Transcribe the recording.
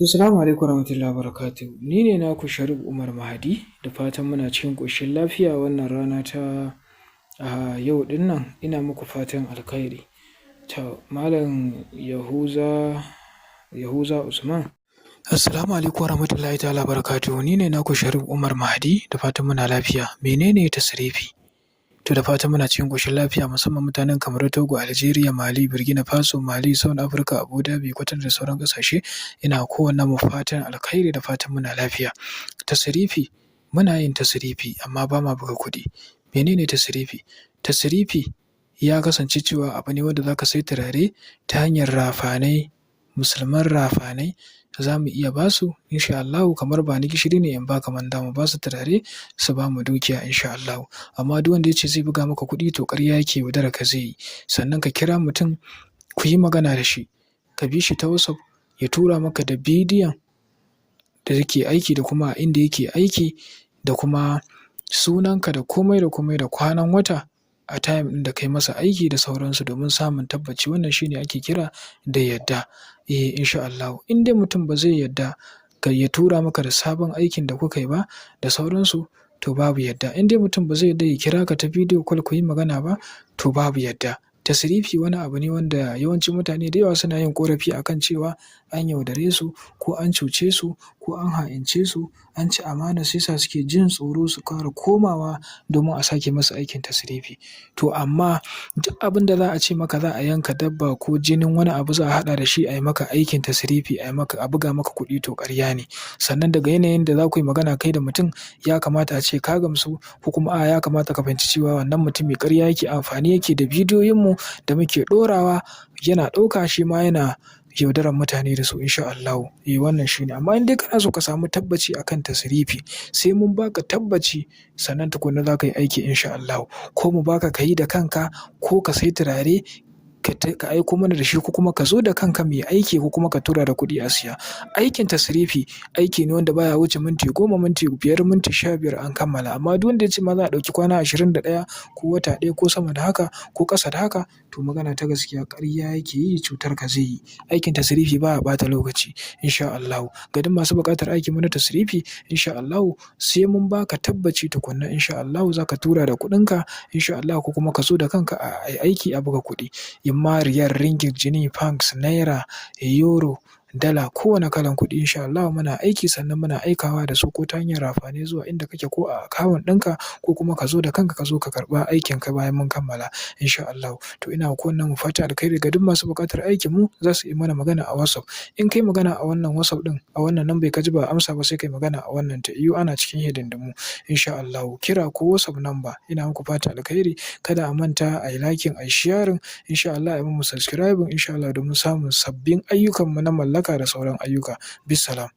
Assalamu alaikum warahmatullahi wabarakatuh. Ni ne naku Sharif Umar Mahadi, da fatan muna cikin ƙoshin lafiya wannan rana ta yau ɗin nan. Ina muku fatan alkhairi. Malam Yahuza Usman. Assalamu alaikum warahmatullahi ta'ala wabarakatuh. Ni ne naku Sharif Umar Mahadi, da fatan muna lafiya. Menene tasrifi? To da fatan muna cikin ƙoshin lafiya, musamman mutanen Kamaru, Togo, Algeria, Mali, Burkina Faso, Mali, South Africa, Abu Dhabi, Qatar da sauran ƙasashe. Ina kowannen mu fatan alkhairi da fatan muna lafiya. Tasrifi, muna yin tasrifi amma ba ma buga kuɗi. Menene tasrifi? Tasrifi ya kasance cewa abu ne wanda za ka sai turare ta hanyar rafanai, musulman rafanai. Za mu iya ba su insha Allahu, kamar ba ni gishiri ne in ba ka manda, mu ba su turare su ba mu dukiya insha Allahu. Amma duk wanda ya ce zai buga maka kuɗi to ƙarya yake, yaudara ka zai yi. Sannan ka kira mutum ku yi magana da shi, ka bi shi ta WhatsApp ya tura maka da bidiyon da yake aiki da kuma inda yake aiki da kuma sunanka da komai da komai da kwanan wata a time ɗin da kai masa aiki da sauransu, domin samun tabbaci. Wannan shi ne ake kira da yadda. Insha Allahu. In dai mutum ba zai yadda ya tura maka da sabon aikin da kuka yi ba da sauransu, to babu yadda. In dai mutum ba zai yadda ya kira ka ta bidiyo call ku yi magana ba, to babu yadda. Tasrifi wani abu ne wanda yawancin mutane da yawa suna yin ƙorafi a kan cewa an yaudare su, ko an cuce su, ko an ha'ince su, an ci amanar su, yasa suke jin tsoro su ƙara komawa domin a sake masu aikin tasrifi. To amma duk abin da za a ce maka za a yanka dabba ko jinin wani abu za a haɗa da shi a yi maka aikin tasrifi, a buga maka kuɗi, to ƙarya ne. Sannan daga yanayin da za ku yi magana kai da mutum, ya kamata a ce ka gamsu, ko kuma ya kamata ka fahimci cewa wannan mutumi ƙarya yake, amfani yake da bidiyoyinmu da muke ɗorawa, yana ɗauka shi ma yana yaudarar mutane da su insha Allahu. Wannan shi ne. Amma in dai kana so ka samu tabbaci akan tasrifi, sai mun baka tabbaci sannan tukunna za ka yi aiki insha Allahu. Ko mu baka ka yi da kanka, ko ka sai turare ka aiko mana da shi, ko kuma ka zo da kanka mai aiki, ko kuma ka tura da kuɗi a siya. Aikin tasrifi aiki ne wanda baya wuce minti 10, minti 5, minti 15 an kammala. Amma duk wanda ya ce ma za a ɗauki kwana 21 ko wata ɗaya ko sama da haka ko ƙasa da haka, to magana ta gaskiya ƙarya yake yi, cutar ka zai yi. Aikin tasrifi baya ɓata lokaci insha Allahu. Ga duk masu buƙatar aikin mu na tasrifi insha Allahu, sai mun baka tabbaci tukunna insha Allahu za ka tura da kuɗinka insha Allahu, ko kuma ka zo da kanka a yi aiki a buga kuɗi. Imma riyal, ringgit, jini, pounds, naira, euro, dala, kowane kalan kuɗi insha Allahu muna aiki, sannan muna aikawa da su ko ta hanyar rafanai zuwa inda kake, ko a akawun ɗinka, ko kuma ka zo da kanka ka zo ka karɓa aikinka bayan mun kammala insha Allahu. To ina kowannen mu fatan alkhairi. Ga duk masu buƙatar aikin mu za su yi mana magana a WhatsApp. In kai magana a wannan WhatsApp ɗin, a wannan number ka ji ba amsa ba, sai kai magana a wannan, ta yiwu ana cikin hidindimu insha Allahu. Kira ko WhatsApp number. Ina muku fatan alkhairi. Kada a manta a yi liking, a yi sharing insha Allah, a yi mu subscribing insha Allah, domin samun sabbin ayyukanmu na mallaka da sauran ayyuka. Bissalam.